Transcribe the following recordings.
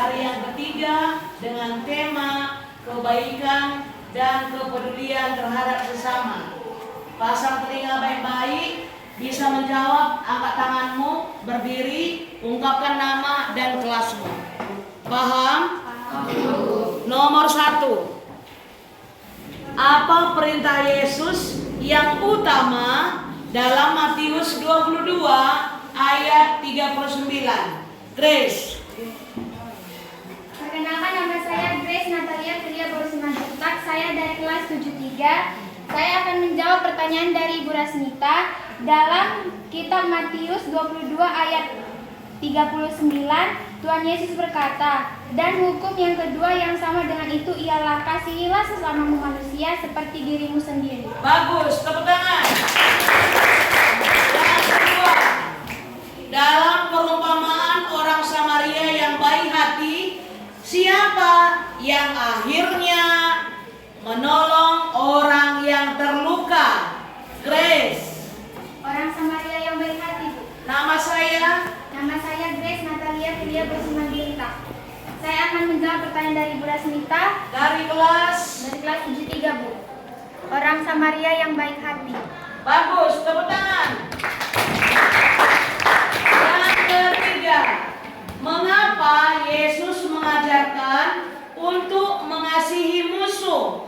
hari yang ketiga dengan tema kebaikan dan kepedulian terhadap sesama. Pasang telinga baik-baik, bisa menjawab, angkat tanganmu, berdiri, ungkapkan nama dan kelasmu. Paham? Nomor 1. Apa perintah Yesus yang utama dalam Matius 22 ayat 39? Grace. Perkenalkan, nama saya Grace Natalia Filia Borsimanjuntak. Saya dari kelas 73. Saya akan menjawab pertanyaan dari Ibu Rasmita. Dalam kitab Matius 22 ayat 39, Tuhan Yesus berkata, "Dan hukum yang kedua yang sama dengan itu ialah kasihilah sesamamu manusia seperti dirimu sendiri." Bagus, tepuk tangan. Yang kedua, dalam perumpamaan orang Samaria yang baik hati, siapa yang akhirnya menolong orang yang terluka? Grace. Orang Samaria yang baik hati, Bu. Nama saya Grace Natalia Filia Borsimanjuntak. Saya akan menjawab pertanyaan dari Ibu Rasmita dari kelas 73, Bu. Orang Samaria yang baik hati. Bagus, tepuk tangan. Yang ketiga, mengapa Yesus mengajarkan untuk mengasihi musuh?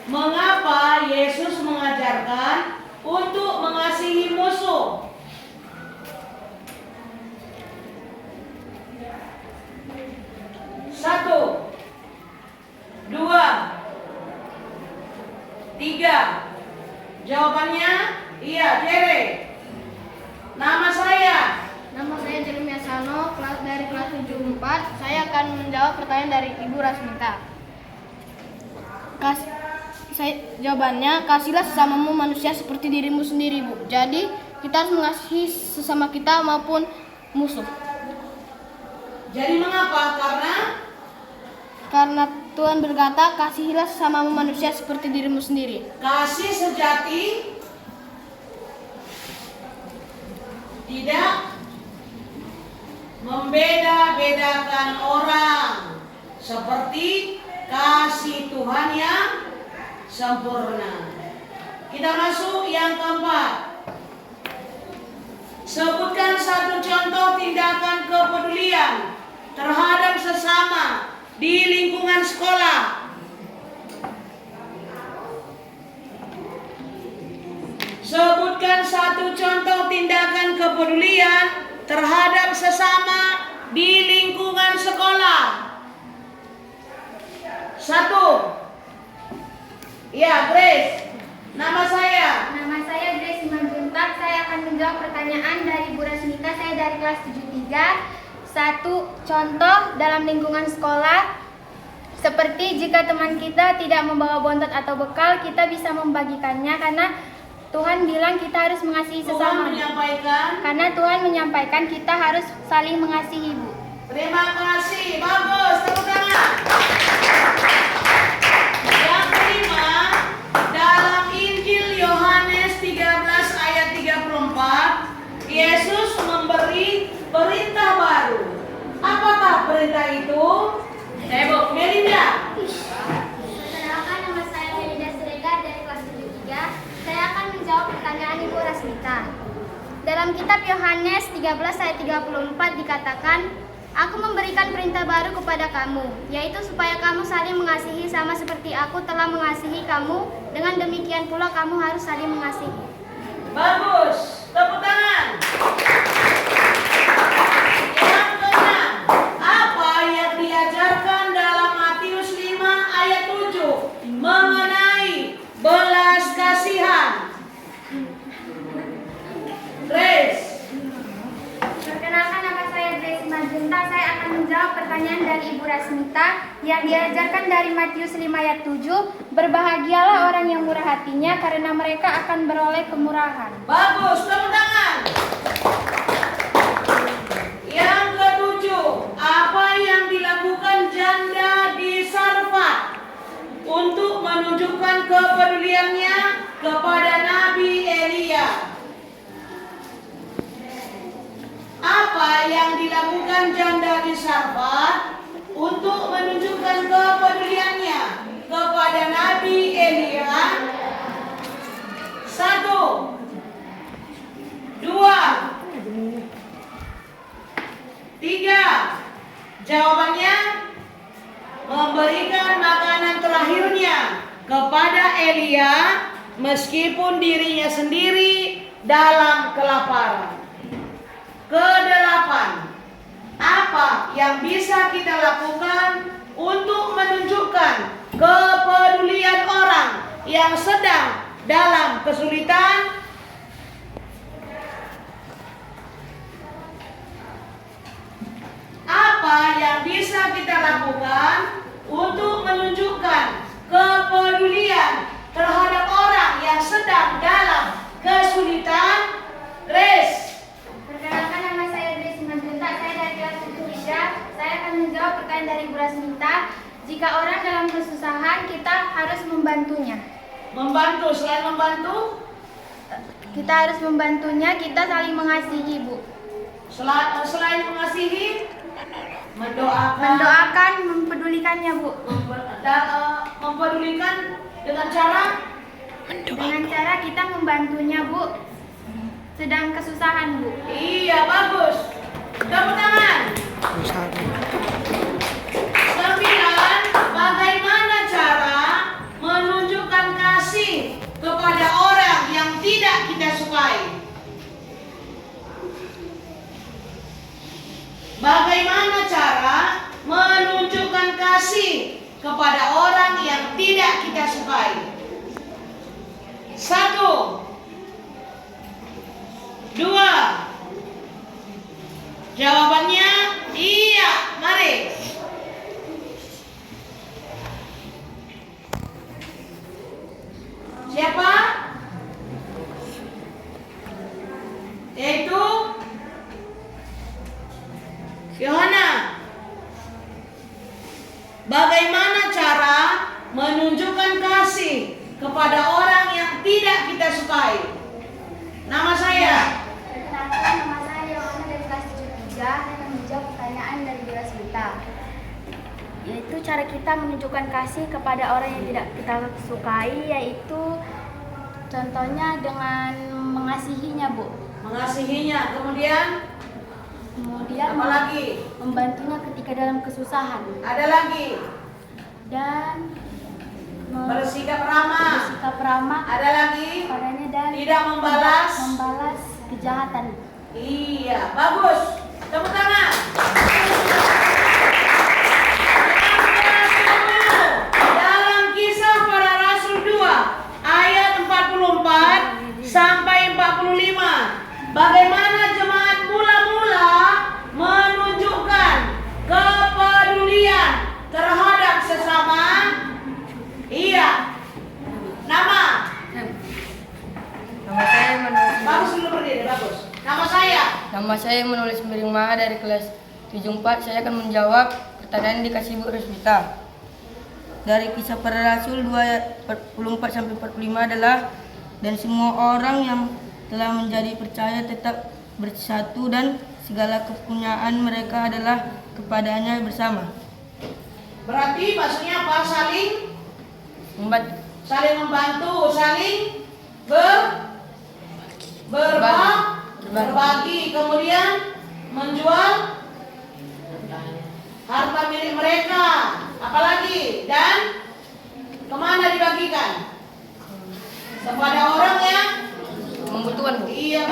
Mengapa Yesus mengajarkan untuk mengasihi musuh? Satu, dua, tiga. Jawabannya iya, Jere. Nama saya Jeremia Sano, dari kelas 74. Saya akan menjawab pertanyaan dari Ibu Rasmita. Jawabannya, kasihlah sesamamu manusia seperti dirimu sendiri, Bu. Jadi, kita harus mengasihi sesama kita maupun musuh. Jadi mengapa? Karena Tuhan berkata, kasihilah sesamamu manusia seperti dirimu sendiri. Kasih sejati tidak membeda-bedakan orang, seperti kasih Tuhan yang sempurna. Kita masuk yang keempat. Sebutkan satu contoh tindakan kepedulian terhadap sesama di lingkungan sekolah. Sebutkan satu contoh tindakan kepedulian terhadap sesama di lingkungan sekolah. Satu. Ya, Grace. Nama saya Grace Simanjuntak. Saya akan menjawab pertanyaan dari Bu Rasmita. Saya dari kelas 73. Satu contoh dalam lingkungan sekolah, seperti jika teman kita tidak membawa bontot atau bekal, kita bisa membagikannya karena Tuhan bilang kita harus mengasihi sesama. Karena Tuhan menyampaikan kita harus saling mengasihi, Bu. Terima kasih. Bagus, tepuk tangan. Yang kelima, dalam Injil Yohanes 13 ayat 34, Yesus memberi perintah baru. Apakah perintah itu? Bu Melinda. Perkenalkan, nama saya Melinda Siregar dari kelas 73. Saya akan menjawab pertanyaan Ibu Rasmita. Dalam kitab Yohanes 13 ayat 34 dikatakan, "Aku memberikan perintah baru kepada kamu, yaitu supaya kamu saling mengasihi sama seperti aku telah mengasihi kamu. Dengan demikian pula kamu harus saling mengasihi." Bagus, tepuk tangan. Yang keenam, apa yang diajarkan dalam Matius 5 ayat 7 mengenai belas kasihan? Grace. Perkenalkan, nama saya Grace Simanjuntak. Saya akan menjawab pertanyaan dari Ibu Rasmita yang diajarkan dari Matius 5 ayat 7. "Berbahagialah orang yang murah hatinya, karena mereka akan beroleh kemurahan." Bagus, tepuk tangan. Yang ketujuh, apa yang dilakukan janda di Sarfat untuk menunjukkan kepeduliannya kepada Nabi Elia? yang dilakukan janda di Sarfat untuk menunjukkan kepeduliannya kepada Nabi Elia? 1, 2, 3. Jawabannya, memberikan makanan terakhirnya kepada Elia meskipun dirinya sendiri dalam kelaparan. Kedelapan, apa yang bisa kita lakukan untuk menunjukkan kepedulian orang yang sedang dalam kesulitan? Apa yang bisa kita lakukan untuk menunjukkan kepedulian terhadap orang yang sedang dalam kesulitan? Grace. Perkenalkan, nama saya Grace Simanjuntak, saya dari kelas 73. Saya akan menjawab pertanyaan dari Bu Rasmita. Jika orang dalam kesusahan, kita harus membantunya. Membantu, selain membantu, Kita harus membantunya, kita saling mengasihi, Bu. selain mengasihi, Mendoakan, mempedulikannya, Bu. mempedulikan dengan cara Dengan cara kita membantunya, Bu. Sedang kesusahan, Bu. iya, bagus. Tepuk tangan. 9. Bagaimana cara menunjukkan kasih kepada orang yang tidak kita sukai? Bagaimana cara menunjukkan kasih kepada orang yang tidak kita sukai? 1, 2. Jawabannya iya. Mari. Siapa? Yaitu Yohana. Bagaimana cara menunjukkan kasih kepada orang yang tidak kita sukai? Nama saya. Perkenalkan, nama saya Yohana dari kelas 73. Saya akan menjawab pertanyaan dari Bu Rasmita. Yaitu cara kita menunjukkan kasih kepada orang yang tidak kita sukai, yaitu contohnya dengan mengasihinya, Bu. Mengasihinya. Kemudian apa lagi? Membantunya ketika dalam kesusahan. Ada lagi. Dan Bersikap ramah. bersikap ramah Ada lagi. padanya dan Tidak membalas. membalas kejahatan. Iya, bagus. Tepuk tangan. Dalam Kisah Para Rasul 2 ayat 44 sampai 45, bagaimana jemaat mula-mula menunjukkan kepedulian terhadap sesama? Iya. Nama. Nama saya menulis Bagus dulu berdiri, bagus. Nama saya. Nama saya menulis Miring Maha dari kelas 74. Saya akan menjawab pertanyaan yang dikasih Bu Rasmita. Dari Kisah Para Rasul 2 ayat 44 sampai 45 adalah, dan semua orang yang telah menjadi percaya tetap bersatu dan segala kepunyaan mereka adalah kepadanya bersama. Berarti maksudnya apa? Saling Membantu. saling berbagi, kemudian menjual harta milik mereka, apalagi, dan kemana dibagikan? Kepada orang yang Membutuhkan, Bu. iya,